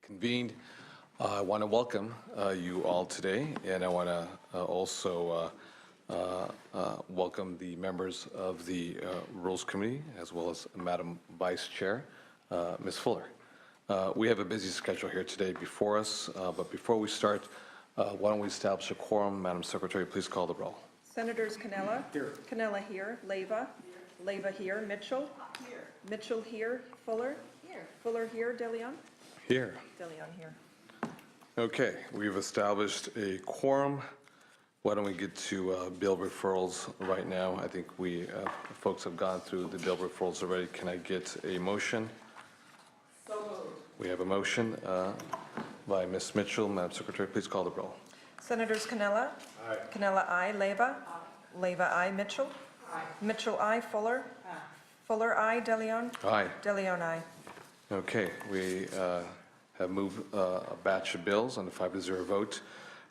convened. I want to welcome you all today, and I want to also welcome the members of the Rules Committee, as well as Madam Vice Chair, Ms. Fuller. We have a busy schedule here today before us, but before we start, why don't we establish a quorum? Madam Secretary, please call the roll. Senators Canella? Here. Canella here. Leyva? Leyva here. Mitchell? Here. Mitchell here. Fuller? Here. Fuller here. DeLeon? Here. DeLeon here. Okay, we've established a quorum. Why don't we get to bill referrals right now? I think we folks have gone through the bill referrals already. Can I get a motion? So moved. We have a motion by Ms. Mitchell. Madam Secretary, please call the roll. Senators Canella? Aye. Canella aye. Leyva? Aye. Leyva aye. Mitchell? Aye. Mitchell aye. Fuller? Aye. Fuller aye. DeLeon? Aye. DeLeon aye. Okay, we have moved a batch of bills on a 5-0 vote.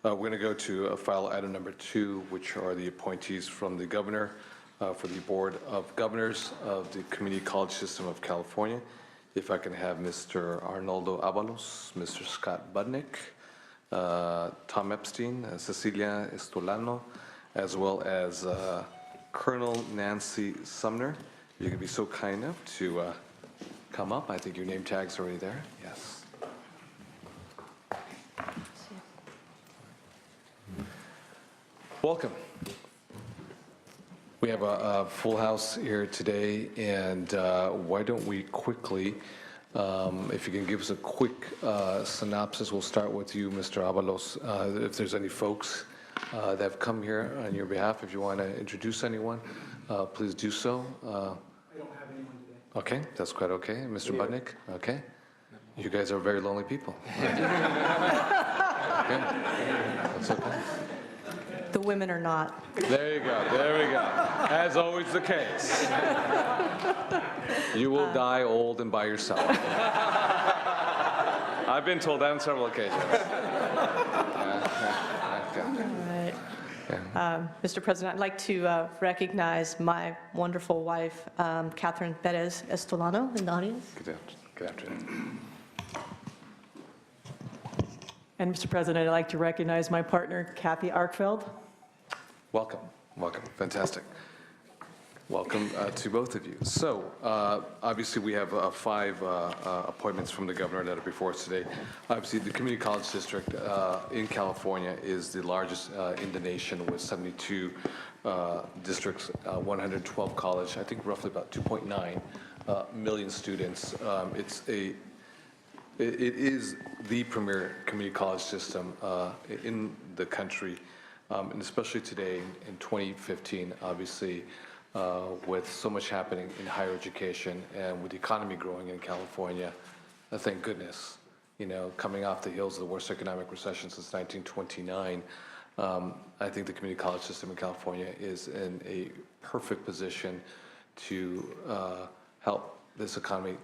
We're going to go to file item number 2, which are the appointees from the governor for the Board of Governors of the Community College System of California. If I can have Mr. Arnoldo Avalos, Mr. Scott Budnick, Tom Epstein, Cecilia Estolano, as well as Colonel Nancy Sumner. You can be so kind enough to come up. I think your name tag's already there. Yes. Welcome. We have a full house here today, and why don't we quickly, if you can give us a quick synopsis, we'll start with you, Mr. Avalos. If there's any folks that have come here on your behalf, if you want to introduce anyone, please do so. I don't have anyone today. Okay, that's quite okay. Mr. Budnick, okay. You guys are very lonely people. Okay, that's okay. The women are not. There you go, there we go. As always the case. You will die old and by yourself. I've been told that on several occasions. All right. Mr. President, I'd like to recognize my wonderful wife, Catherine Perez Estolano, in the audience. Good afternoon. And Mr. President, I'd like to recognize my partner, Kathy Arkfeld. Welcome, welcome, fantastic. Welcome to both of you. So, obviously we have 5 appointments from the governor that are before us today. Obviously, the Community College District in California is the largest in the nation with 72 districts, 112 college, I think roughly about 2.9 million students. It is the premier community college system in the country, and especially today in 2015, obviously, with so much happening in higher education and with the economy growing in California, thank goodness, you know, coming off the heels of the worst economic recession since 1929, I think the community college system in California is in a perfect position to help this economy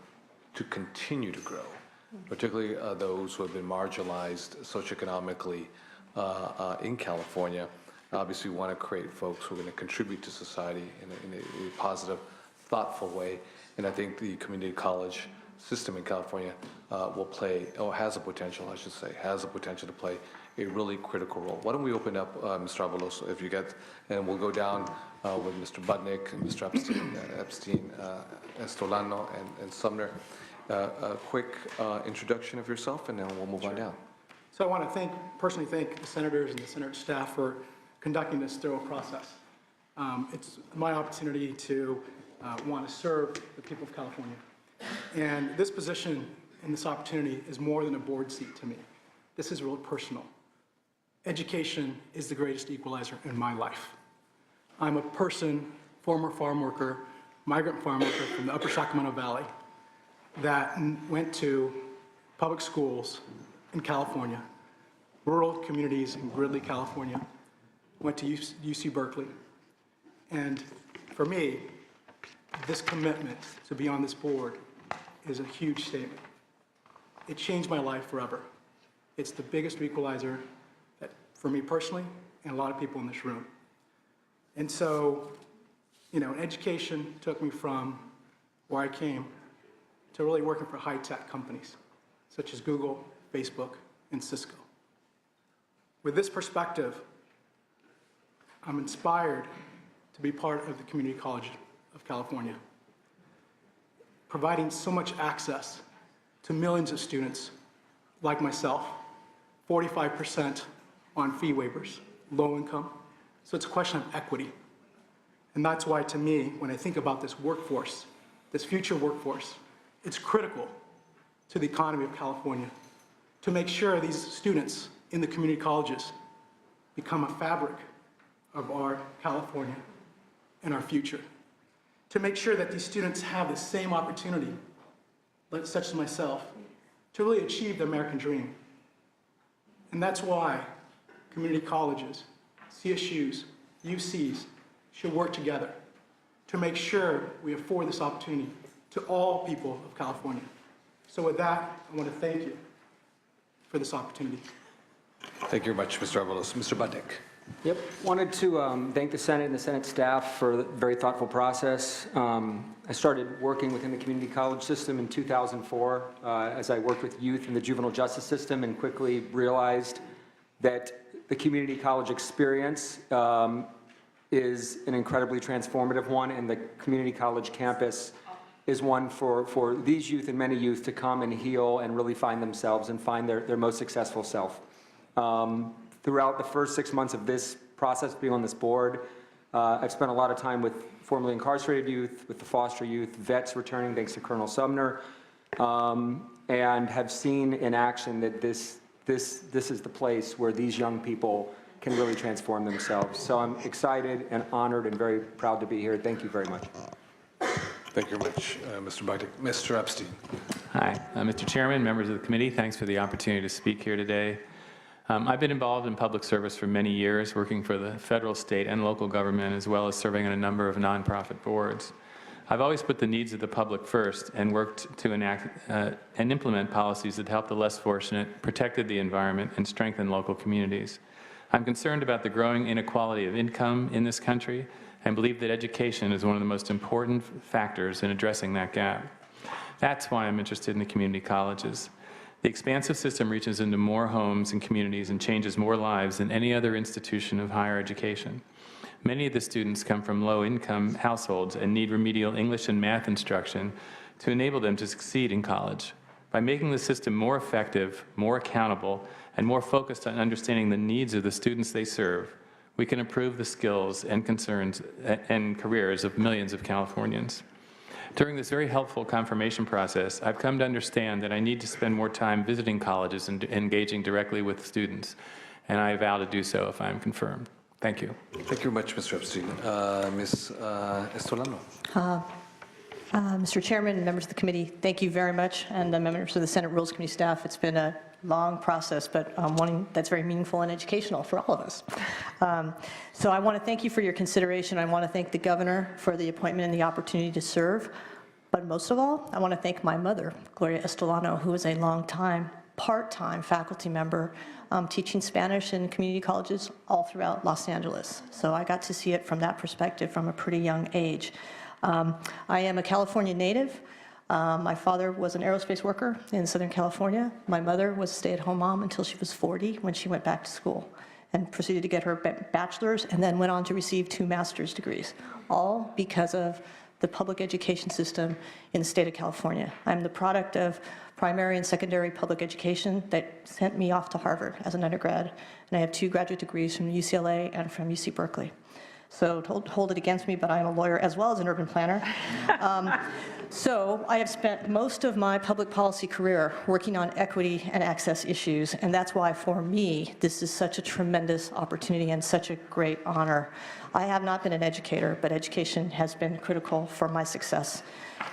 to continue to grow, particularly those who have been marginalized socioeconomically in California. Obviously, we want to create folks who are going to contribute to society in a positive, thoughtful way. And I think the community college system in California will play, or has the potential, I should say, has the potential to play a really critical role. Why don't we open up, Mr. Avalos, if you get, and we'll go down with Mr. Budnick and Mr. Epstein, Estolano, and Sumner. A quick introduction of yourself, and then we'll move on down. So I want to personally thank the senators and the Senate staff for conducting this thorough process. It's my opportunity to want to serve the people of California. And this position and this opportunity is more than a board seat to me. This is real personal. Education is the greatest equalizer in my life. I'm a person, former farm worker, migrant farm worker from the Upper Sacramento Valley that went to public schools in California, rural communities in Gridley, California, went to UC Berkeley. And for me, this commitment to be on this board is a huge statement. It changed my life forever. It's the biggest equalizer that, for me personally, and a lot of people in this room. And so, you know, education took me from where I came to really working for high-tech companies, such as Google, Facebook, and Cisco. With this perspective, I'm inspired to be part of the Community College of California, providing so much access to millions of students like myself, 45% on fee waivers, low income. So it's a question of equity. And that's why, to me, when I think about this workforce, this future workforce, it's critical to the economy of California to make sure these students in the community colleges become a fabric of our California and our future. To make sure that these students have the same opportunity, such as myself, to really achieve the American dream. And that's why community colleges, CSUs, UCs should work together to make sure we afford this opportunity to all people of California. So with that, I want to thank you for this opportunity. Thank you very much, Mr. Avalos. Mr. Budnick. Yep, wanted to thank the Senate and the Senate staff for the very thoughtful process. I started working within the community college system in 2004 as I worked with youth in the juvenile justice system and quickly realized that the community college experience is an incredibly transformative one, and the community college campus is one for these youth and many youth to come and heal and really find themselves and find their most successful self. Throughout the first 6 months of this process, being on this board, I've spent a lot of time with formerly incarcerated youth, with the foster youth, vets returning thanks to Colonel Sumner, and have seen in action that this is the place where these young people can really transform themselves. So I'm excited and honored and very proud to be here. Thank you very much. Thank you very much, Mr. Budnick. Mr. Epstein. Hi, Mr. Chairman, members of the committee, thanks for the opportunity to speak here today. I've been involved in public service for many years, working for the federal, state, and local government, as well as serving on a number of nonprofit boards. I've always put the needs of the public first and worked to enact and implement policies that help the less fortunate, protected the environment, and strengthen local communities. I'm concerned about the growing inequality of income in this country and believe that education is one of the most important factors in addressing that gap. That's why I'm interested in the community colleges. The expansive system reaches into more homes and communities and changes more lives than any other institution of higher education. Many of the students come from low-income households and need remedial English and math instruction to enable them to succeed in college. By making the system more effective, more accountable, and more focused on understanding the needs of the students they serve, we can improve the skills and concerns and careers of millions of Californians. During this very helpful confirmation process, I've come to understand that I need to spend more time visiting colleges and engaging directly with students, and I vow to do so if I am confirmed. Thank you. Thank you very much, Mr. Epstein. Ms. Estolano. Mr. Chairman, members of the committee, thank you very much, and the members of the Senate Rules Committee staff. It's been a long process, but one that's very meaningful and educational for all of us. So I want to thank you for your consideration. I want to thank the governor for the appointment and the opportunity to serve. But most of all, I want to thank my mother, Gloria Estolano, who is a long-time, part-time faculty member teaching Spanish in community colleges all throughout Los Angeles. So I got to see it from that perspective from a pretty young age. I am a California native. My father was an aerospace worker in Southern California. My mother was a stay-at-home mom until she was 40 when she went back to school and proceeded to get her bachelor's and then went on to receive 2 master's degrees, all because of the public education system in the state of California. I'm the product of primary and secondary public education that sent me off to Harvard as an undergrad, and I have 2 graduate degrees from UCLA and from UC Berkeley. So don't hold it against me, but I am a lawyer as well as an urban planner. So I have spent most of my public policy career working on equity and access issues, and that's why for me, this is such a tremendous opportunity and such a great honor. I have not been an educator, but education has been critical for my success.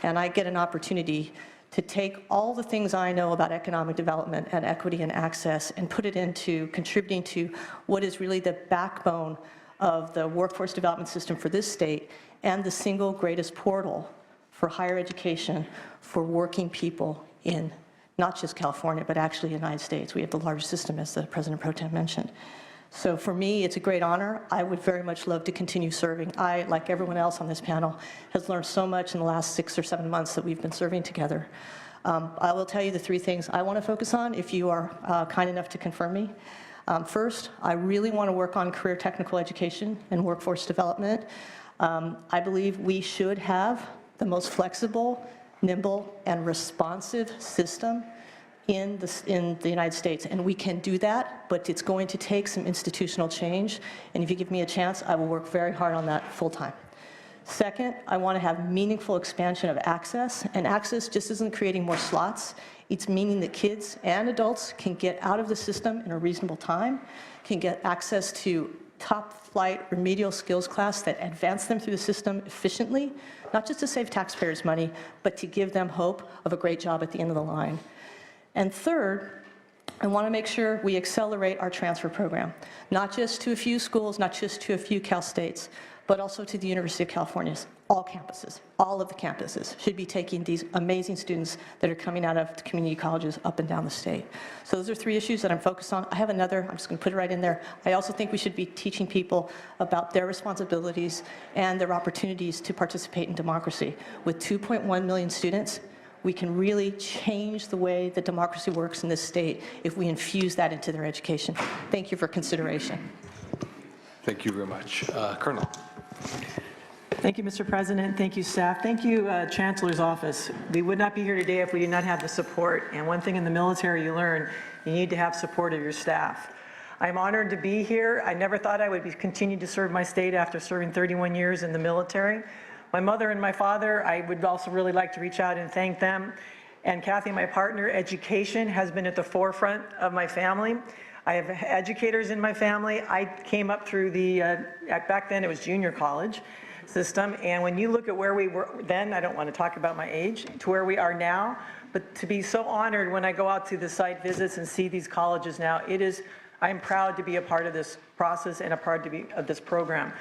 And I get an opportunity to take all the things I know about economic development and equity and access and put it into contributing to what is really the backbone of the workforce development system for this state and the single greatest portal for higher education for working people in not just California, but actually the United States. We have the largest system, as the President Pro Tem mentioned. So for me, it's a great honor. I would very much love to continue serving. I, like everyone else on this panel, has learned so much in the last 6 or 7 months that we've been serving together. I will tell you the three things I want to focus on if you are kind enough to confirm me. First, I really want to work on career technical education and workforce development. I believe we should have the most flexible, nimble, and responsive system in the United States, and we can do that, but it's going to take some institutional change, and if you give me a chance, I will work very hard on that full-time. Second, I want to have meaningful expansion of access, and access just isn't creating more slots. It's meaning that kids and adults can get out of the system in a reasonable time, can get access to top-flight remedial skills class that advance them through the system efficiently, not just to save taxpayers money, but to give them hope of a great job at the end of the line. And third, I want to make sure we accelerate our transfer program, not just to a few schools, not just to a few Cal States, but also to the University of California's. All campuses, all of the campuses should be taking these amazing students that are coming out of the community colleges up and down the state. So those are three issues that I'm focused on. I have another, I'm just going to put it right in there. I also think we should be teaching people about their responsibilities and their opportunities to participate in democracy. With 2.1 million students, we can really change the way that democracy works in this state if we infuse that into their education. Thank you for consideration. Thank you very much. Colonel. Thank you, Mr. President. Thank you, staff. Thank you, Chancellor's Office. We would not be here today if we did not have the support. And one thing in the military you learn, you need to have support of your staff. I'm honored to be here. I never thought I would continue to serve my state after serving 31 years in the military. My mother and my father, I would also really like to reach out and thank them. And Kathy, my partner, education has been at the forefront of my family. I have educators in my family. I came up through the, back then it was junior college system, and when you look at where we were then, I don't want to talk about my age, to where we are now, but to be so honored when I go out to the site visits and see these colleges now, I'm proud to be a part of this process and a part of this program.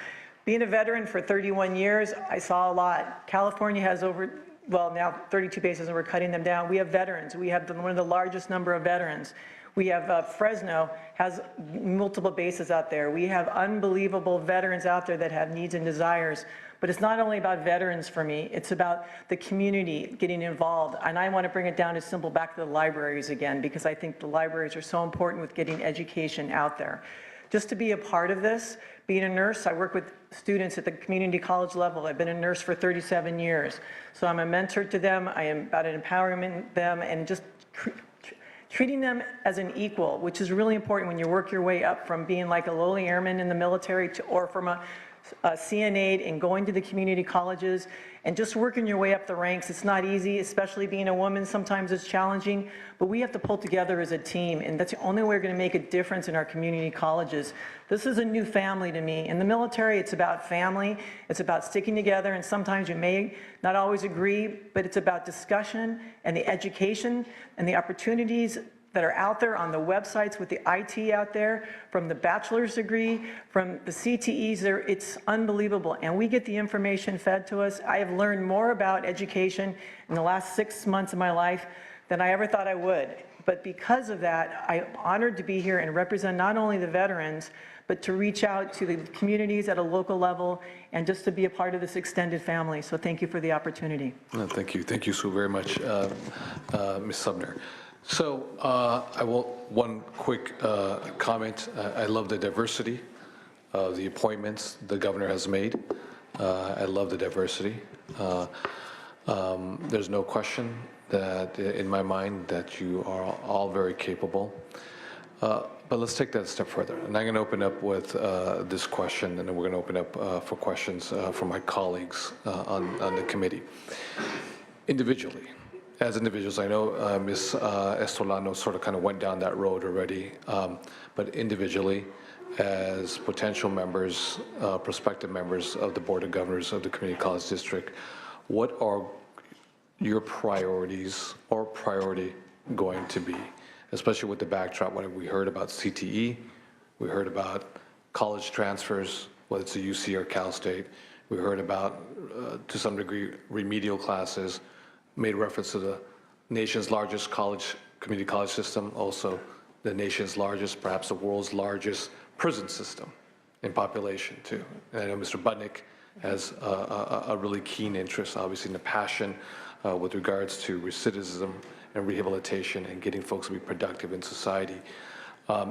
Being a veteran for 31 years, I saw a lot. California has now 32 bases and we're cutting them down. We have veterans. We have one of the largest number of veterans. We have Fresno has multiple bases out there. We have unbelievable veterans out there that have needs and desires. But it's not only about veterans for me, it's about the community getting involved. And I want to bring it down to simple back to the libraries again, because I think the libraries are so important with getting education out there. Just to be a part of this, being a nurse, I work with students at the community college level. I've been a nurse for 37 years. So I'm a mentor to them. I am about empowering them and just treating them as an equal, which is really important when you work your way up from being like a lowly airman in the military or from a CNA and going to the community colleges and just working your way up the ranks. It's not easy, especially being a woman. Sometimes it's challenging, but we have to pull together as a team, and that's the only way we're going to make a difference in our community colleges. This is a new family to me. In the military, it's about family. It's about sticking together, and sometimes you may not always agree, but it's about discussion and the education and the opportunities that are out there on the websites with the IT out there, from the bachelor's degree, from the CTEs, it's unbelievable. And we get the information fed to us. I have learned more about education in the last 6 months of my life than I ever thought I would. But because of that, I'm honored to be here and represent not only the veterans, but to reach out to the communities at a local level and just to be a part of this extended family. So thank you for the opportunity. No, thank you. Thank you so very much, Ms. Sumner. So one quick comment. I love the diversity of the appointments the governor has made. I love the diversity. There's no question that in my mind that you are all very capable. But let's take that a step further. And I'm going to open up with this question, and then we're going to open up for questions from my colleagues on the committee. Individually, as individuals, I know Ms. Estolano sort of kind of went down that road already, but individually, as potential members, prospective members of the Board of Governors of the Community College District, what are your priorities or priority going to be, especially with the backdrop when we heard about CTE, we heard about college transfers, whether it's a UC or Cal State, we heard about, to some degree, remedial classes, made reference to the nation's largest community college system, also the nation's largest, perhaps the world's largest prison system in population too. And I know Mr. Budnick has a really keen interest, obviously, in the passion with regards to recidivism and rehabilitation and getting folks to be productive in society.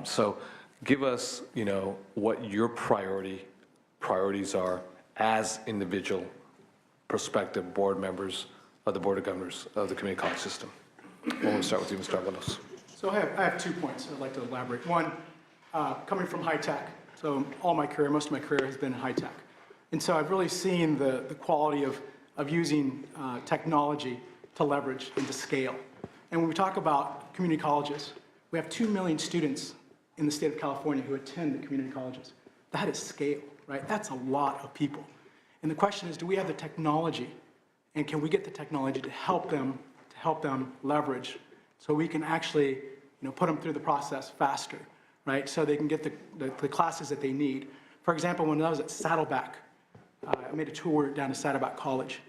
So give us, what your priorities are as individual prospective board members of the Board of Governors of the community college system. We'll start with you, Mr. Avalos. So I have 2 points I'd like to elaborate. One, coming from high tech. So most of my career has been in high tech. And so I've really seen the quality of using technology to leverage and to scale. And when we talk about community colleges, we have 2 million students in the state of California who attend the community colleges. That is scale, right? That's a lot of people. And the question is, do we have the technology, and can we get the technology to help them leverage so we can actually put them through the process faster, right? So they can get the classes that they need. For example, when I was at Saddleback, I made a tour down to Saddleback College.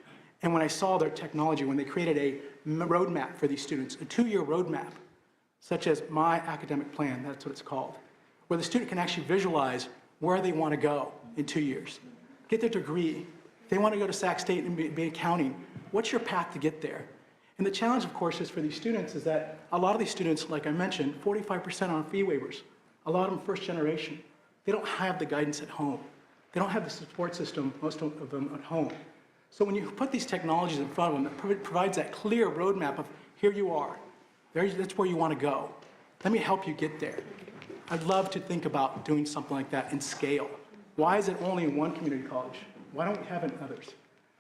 And when I saw their technology, when they created a roadmap for these students, a 2-year roadmap, such as My Academic Plan, that's what it's called, where the student can actually visualize where they want to go in 2 years, get their degree. If they want to go to Sac State and be accounting, what's your path to get there? And the challenge, of course, is for these students is that a lot of these students, like I mentioned, 45% on fee waivers. A lot of them first generation. They don't have the guidance at home. They don't have the support system, most of them at home. So when you put these technologies in front of them, it provides that clear roadmap of here you are. That's where you want to go. Let me help you get there. I'd love to think about doing something like that in scale. Why is it only in one community college? Why don't we have it in others?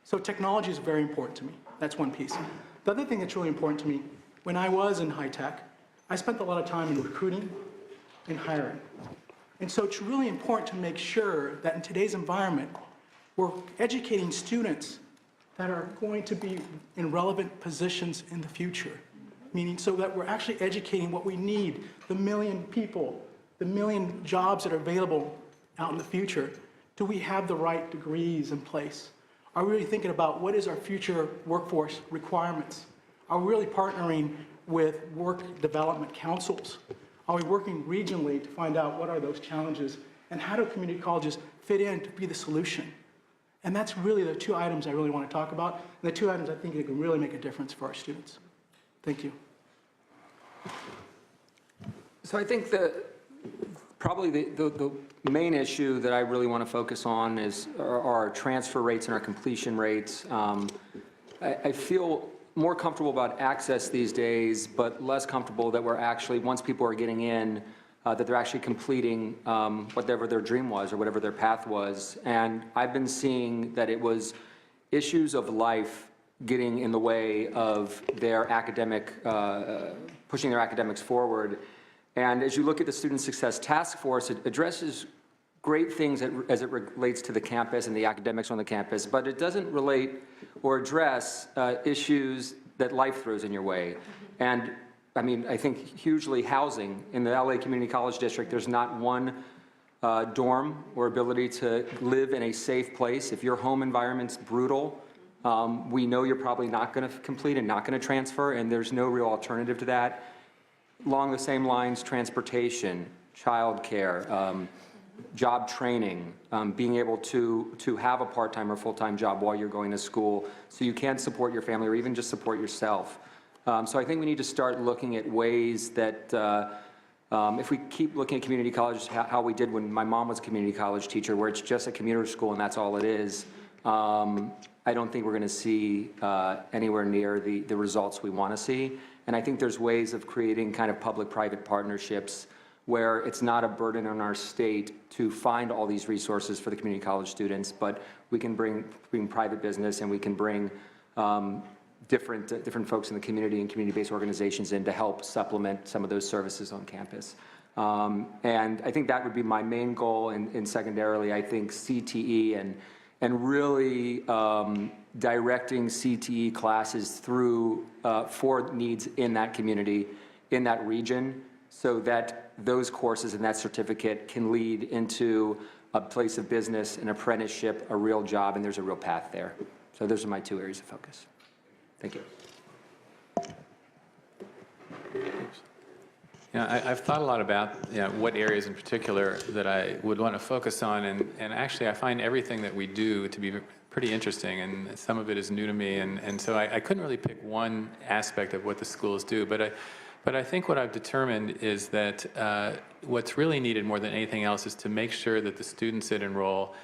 So technology is very important to me. That's one piece. The other thing that's really important to me, when I was in high tech, I spent a lot of time in recruiting and hiring. And so it's really important to make sure that in today's environment, we're educating students that are going to be in relevant positions in the future. Meaning so that we're actually educating what we need, the million people, the million jobs that are available out in the future. Do we have the right degrees in place? Are we really thinking about what is our future workforce requirements? Are we really partnering with work development councils? Are we working regionally to find out what are those challenges and how do community colleges fit in to be the solution? And that's really the 2 items I really want to talk about, and the 2 items I think that can really make a difference for our students. Thank you. So I think probably the main issue that I really want to focus on are our transfer rates and our completion rates. I feel more comfortable about access these days, but less comfortable that we're actually, once people are getting in, that they're actually completing whatever their dream was or whatever their path was. And I've been seeing that it was issues of life getting in the way of their pushing their academics forward. And as you look at the Student Success Task Force, it addresses great things as it relates to the campus and the academics on the campus, but it doesn't relate or address issues that life throws in your way. And I mean, I think hugely housing. In the LA Community College District, there's not one dorm or ability to live in a safe place. If your home environment's brutal, we know you're probably not going to complete and not going to transfer, and there's no real alternative to that. Along the same lines, transportation, childcare, job training, being able to have a part-time or full-time job while you're going to school so you can support your family or even just support yourself. So I think we need to start looking at ways that if we keep looking at community colleges, how we did when my mom was a community college teacher, where it's just a commuter school and that's all it is, I don't think we're going to see anywhere near the results we want to see. And I think there's ways of creating kind of public-private partnerships where it's not a burden on our state to find all these resources for the community college students, but we can bring private business and we can bring different folks in the community and community-based organizations in to help supplement some of those services on campus. And I think that would be my main goal, and secondarily, I think CTE and really directing CTE classes through for needs in that community, in that region, so that those courses and that certificate can lead into a place of business, an apprenticeship, a real job, and there's a real path there. So those are my 2 areas of focus. Thank you. Yeah, I've thought a lot about what areas in particular that I would want to focus on, and actually I find everything that we do to be pretty interesting, and some of it is new to me, and so I couldn't really pick one aspect of what the schools do, but I think what I've determined is that what's really needed more than anything else is to make sure that the students that enroll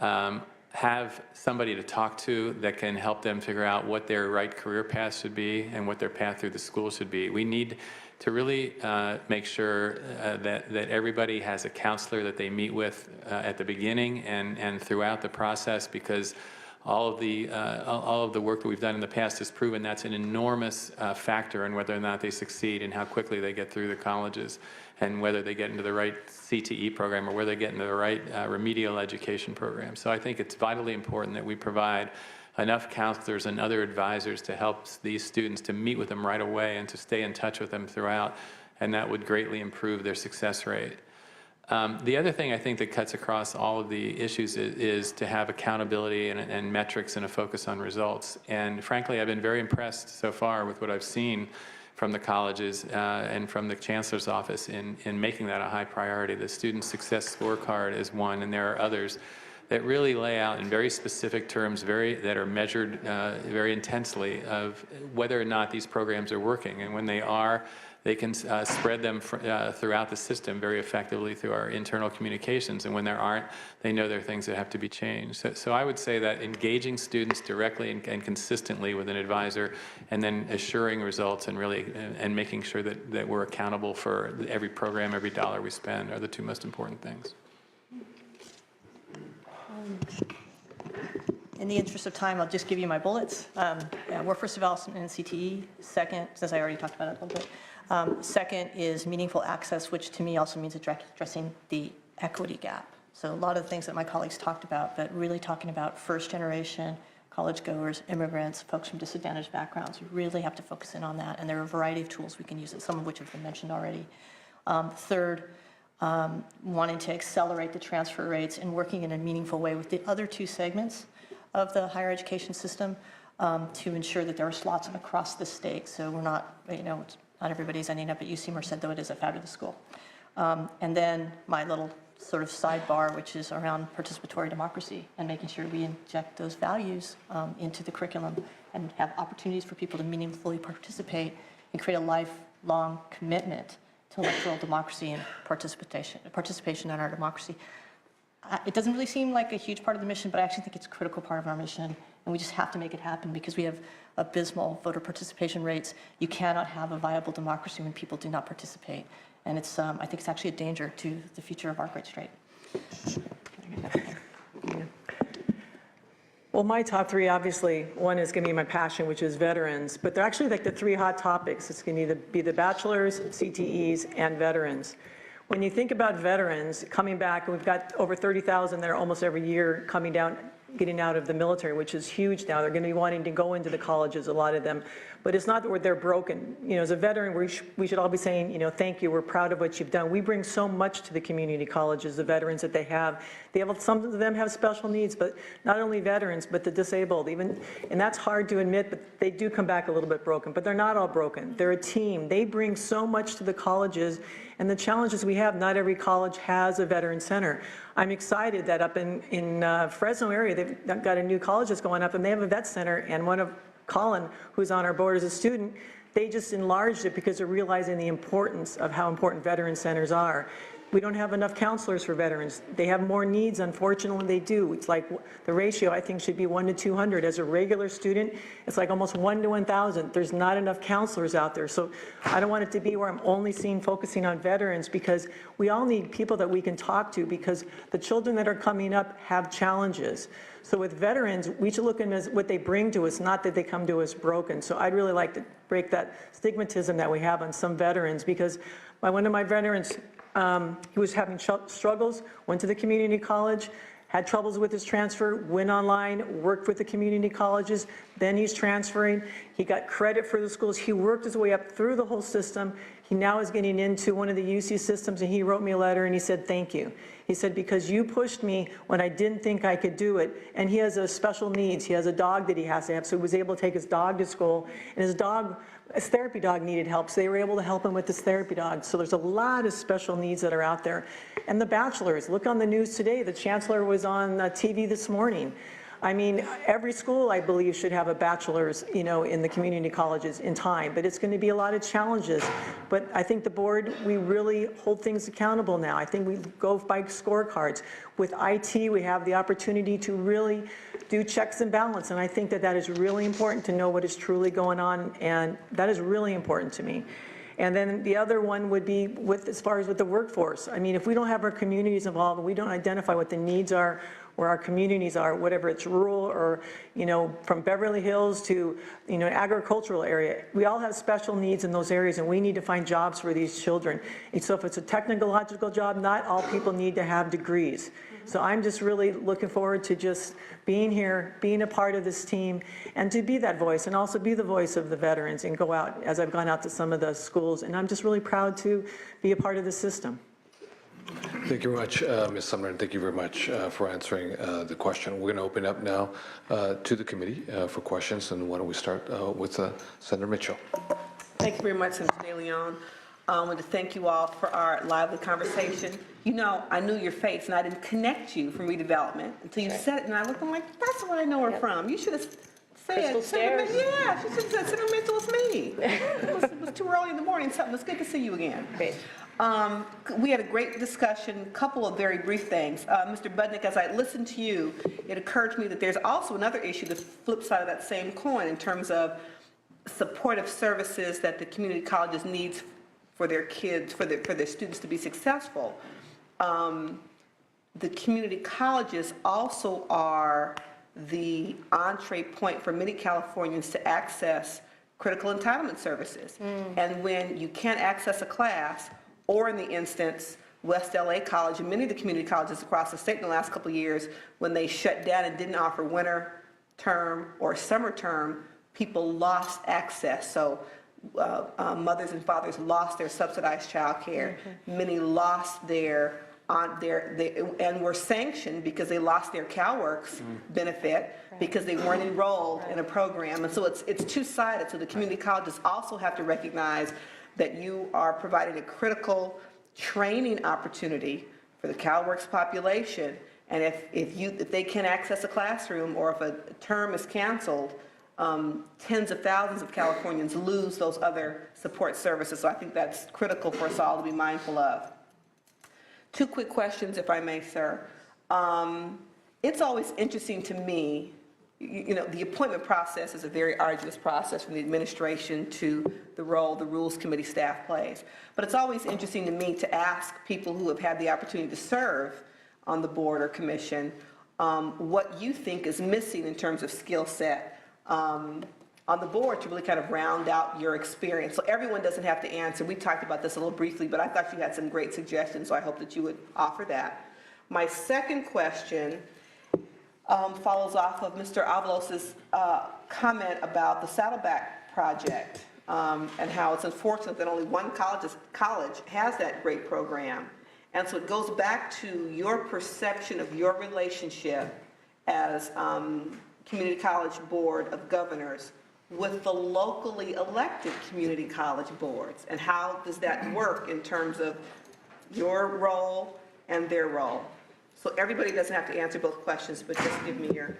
have somebody to talk to that can help them figure out what their right career path should be and what their path through the school should be. We need to really make sure that everybody has a counselor that they meet with at the beginning and throughout the process, because all of the work that we've done in the past has proven that's an enormous factor in whether or not they succeed and how quickly they get through the colleges, and whether they get into the right CTE program or whether they get into the right remedial education program. So I think it's vitally important that we provide enough counselors and other advisors to help these students, to meet with them right away and to stay in touch with them throughout, and that would greatly improve their success rate. The other thing I think that cuts across all of the issues is to have accountability and metrics and a focus on results. And frankly, I've been very impressed so far with what I've seen from the colleges and from the Chancellor's office in making that a high priority. The Student Success Scorecard is one, and there are others that really lay out in very specific terms, that are measured very intensely, of whether or not these programs are working. And when they are, they can spread them throughout the system very effectively through our internal communications. And when there aren't, they know there are things that have to be changed. So I would say that engaging students directly and consistently with an advisor, and then assuring results and really and making sure that we're accountable for every program, every dollar we spend, are the two most important things. In the interest of time, I'll just give you my bullets. Workforce development and CTE. Second, since I already talked about it a little bit. Second is meaningful access, which to me also means addressing the equity gap. So a lot of the things that my colleagues talked about, but really talking about first generation, college goers, immigrants, folks from disadvantaged backgrounds. We really have to focus in on that, and there are a variety of tools we can use, some of which have been mentioned already. Third, wanting to accelerate the transfer rates and working in a meaningful way with the other two segments of the higher education system to ensure that there are slots across the state. So we're not, not everybody's ending up at UC Merced, though it is a fabulous school. And then my little sort of sidebar, which is around participatory democracy and making sure we inject those values into the curriculum and have opportunities for people to meaningfully participate and create a lifelong commitment to electoral democracy and participation in our democracy. It doesn't really seem like a huge part of the mission, but I actually think it's a critical part of our mission, and we just have to make it happen because we have abysmal voter participation rates. You cannot have a viable democracy when people do not participate, and it's, I think it's actually a danger to the future of our great state. Well, my top three, obviously, one is going to be my passion, which is veterans, but they're actually like the three hot topics. It's going to be the bachelors, CTEs, and veterans. When you think about veterans coming back, and we've got over 30,000 there almost every year coming down, getting out of the military, which is huge now. They're going to be wanting to go into the colleges, a lot of them. But it's not that they're broken. As a veteran, we should all be saying, thank you, we're proud of what you've done. We bring so much to the community colleges, the veterans that they have. Some of them have special needs, but not only veterans, but the disabled, and that's hard to admit, but they do come back a little bit broken. But they're not all broken. They're a team. They bring so much to the colleges, and the challenges we have, not every college has a veteran center. I'm excited that up in Fresno area, they've got a new college that's going up, and they have a vet center, and one of Colin, who's on our board as a student, they just enlarged it because they're realizing the importance of how important veteran centers are. We don't have enough counselors for veterans. They have more needs, unfortunately, they do. It's like the ratio, I think, should be 1 to 200. As a regular student, it's like almost 1 to 1,000. There's not enough counselors out there. So I don't want it to be where I'm only focusing on veterans, because we all need people that we can talk to, because the children that are coming up have challenges. So with veterans, we should look at them as what they bring to us, not that they come to us broken. So I'd really like to break that stigmatism that we have on some veterans, because one of my veterans, he was having struggles, went to the community college, had troubles with his transfer, went online, worked with the community colleges, then he's transferring. He got credit for the schools. He worked his way up through the whole system. He now is getting into one of the UC systems, and he wrote me a letter and he said, thank you. He said, because you pushed me when I didn't think I could do it. And he has a special needs. He has a dog that he has to have, so he was able to take his dog to school, and his therapy dog needed help, so they were able to help him with his therapy dog. So there's a lot of special needs that are out there. And the bachelors, look on the news today, the chancellor was on TV this morning. I mean, every school, I believe, should have a bachelor's, in the community colleges in time, but it's going to be a lot of challenges. But I think the board, we really hold things accountable now. I think we go by scorecards. With IT, we have the opportunity to really do checks and balance, and I think that is really important to know what is truly going on, and that is really important to me. And then the other one would be as far as with the workforce. I mean, if we don't have our communities involved, and we don't identify what the needs are, where our communities are, whatever it's rural or, from Beverly Hills to, agricultural area, we all have special needs in those areas, and we need to find jobs for these children. And so if it's a technological job, not all people need to have degrees. So I'm just really looking forward to just being here, being a part of this team, and to be that voice, and also be the voice of the veterans, and go out, as I've gone out to some of the schools, and I'm just really proud to be a part of the system. Thank you very much, Ms. Sumner, and thank you very much for answering the question. We're going to open up now to the committee for questions, and why don't we start with Senator Mitchell. Thank you very much, Senator De Leon. I want to thank you all for our lively conversation. I knew your face, and I didn't connect you from redevelopment until you said it, and I looked, I'm like, that's where I know her from. You should have said, yeah, she should have said, Senator Mitchell, it's me. It was too early in the morning, something. It's good to see you again. Great. We had a great discussion, a couple of very brief things. Mr. Budnick, as I listened to you, it occurred to me that there's also another issue, the flip side of that same coin, in terms of supportive services that the community colleges needs for their kids, for their students to be successful. The community colleges also are the entree point for many Californians to access critical entitlement services. And when you can't access a class, or in the instance, West LA College and many of the community colleges across the state in the last couple of years, when they shut down and didn't offer winter term or summer term, people lost access. So mothers and fathers lost their subsidized child care. Many lost and were sanctioned because they lost their CalWorks benefit because they weren't enrolled in a program. And so it's two-sided. So the community colleges also have to recognize that you are providing a critical training opportunity for the CalWorks population. And if they can't access a classroom, or if a term is canceled, tens of thousands of Californians lose those other support services. So I think that's critical for us all to be mindful of. Two quick questions, if I may, sir. It's always interesting to me, the appointment process is a very arduous process from the administration to the role the Rules Committee staff plays. But it's always interesting to me to ask people who have had the opportunity to serve on the board or commission what you think is missing in terms of skill set on the board to really kind of round out your experience. So everyone doesn't have to answer. We talked about this a little briefly, but I thought you had some great suggestions, so I hope that you would offer that. My second question follows off of Mr. Avalos's comment about the Saddleback project and how it's unfortunate that only one college has that great program. And so it goes back to your perception of your relationship as Community College Board of Governors with the locally elected community college boards, and how does that work in terms of your role and their role? So everybody doesn't have to answer both questions, but just give me your...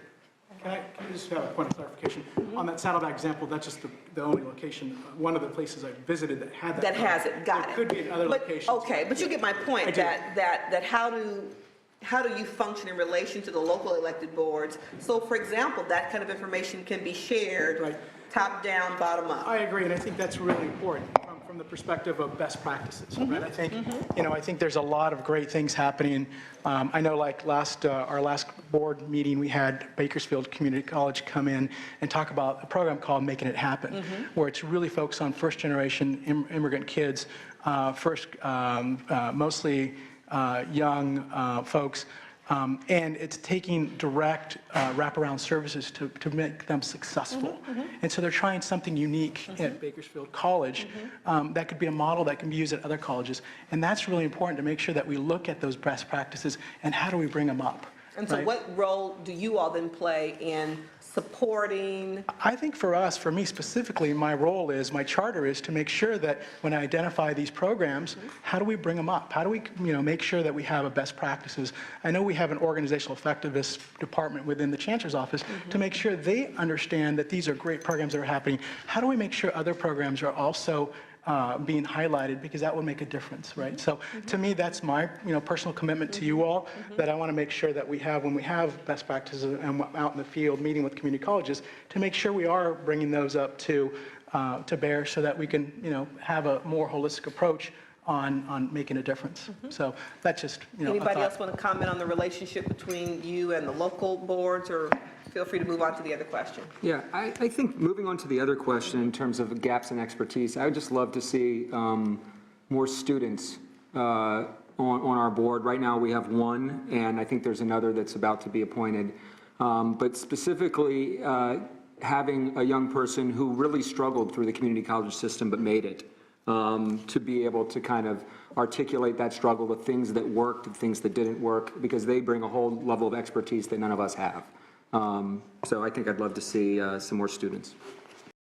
Can I just have a point of clarification? On that Saddleback example, that's just the only location, one of the places I visited that had that. That has it, got it. There could be in other locations. Okay, but you get my point, that how do you function in relation to the local elected boards? So for example, that kind of information can be shared, Right. top down, bottom up. I agree, and I think that's really important from the perspective of best practices, right? I think, I think there's a lot of great things happening. I know, like our last board meeting, we had Bakersfield Community College come in and talk about a program called Making It Happen, where it's really focused on first-generation immigrant kids, mostly young folks. And it's taking direct wraparound services to make them successful. And so they're trying something unique at Bakersfield College that could be a model that can be used at other colleges. And that's really important to make sure that we look at those best practices and how do we bring them up. And so what role do you all then play in supporting? I think for us, for me specifically, my charter is to make sure that when I identify these programs, how do we bring them up? How do we, make sure that we have a best practices? I know we have an organizational effectiveness department within the Chancellor's office to make sure they understand that these are great programs that are happening. How do we make sure other programs are also being highlighted, because that will make a difference, right? So to me, that's my personal commitment to you all, that I want to make sure that we have, when we have best practices and out in the field meeting with community colleges, to make sure we are bringing those up to bear, so that we can have a more holistic approach on making a difference. So that's just a Anybody thought. else want to comment on the relationship between you and the local boards, or feel free to move on to the other question? Yeah, I think moving on to the other question in terms of gaps in expertise, I would just love to see more students on our board. Right now, we have one, and I think there's another that's about to be appointed. But specifically, having a young person who really struggled through the community college system but made it, to be able to kind of articulate that struggle, the things that worked, the things that didn't work, because they bring a whole level of expertise that none of us have. So I think I'd love to see some more students.